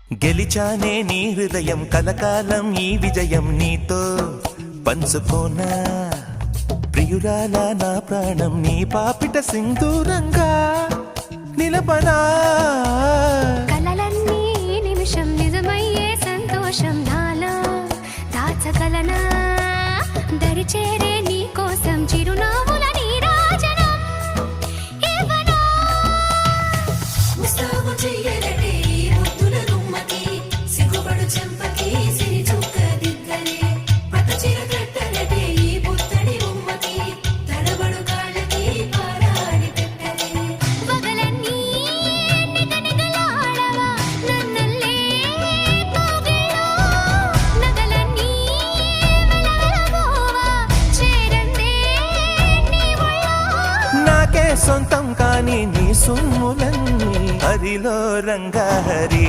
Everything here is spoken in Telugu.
గెలిచానే నీ హృదయం కలకాలం ఈ విజయం నీతో పంచుకోనా ప్రియురాలా నా ప్రాణం నీ పాపిట సింధూరంగా నిలబడా కలలన్నీ నిమిషం నిజమయ్యే సంతోషం నాలో దాచగలనా దరిచేరే నీ కోసం చిరునవ్వుల నీరాజనం ఇవ్వనా ముస్తాబు చెయ్యలటే ఈ ముద్దుల గుమ్మకి సిగ్గుపడు చెంపకి సిరి చుక్క దిద్దలే పట్ట చీర కట్టలటే ఈ పుత్తడి గుమ్మకి తడబడు కాళ్ళకి పారాడి పెట్టలే పగలన్నీ నిగనిగలాడవా నన్నల్లే కోగిలో నగలన్నీ వెలవెలబోవా చేరందే నీ ఒళ్ళో నాకే సొంతం కాని నీ సొమ్ములన్నీ హరిలో రంగా హరి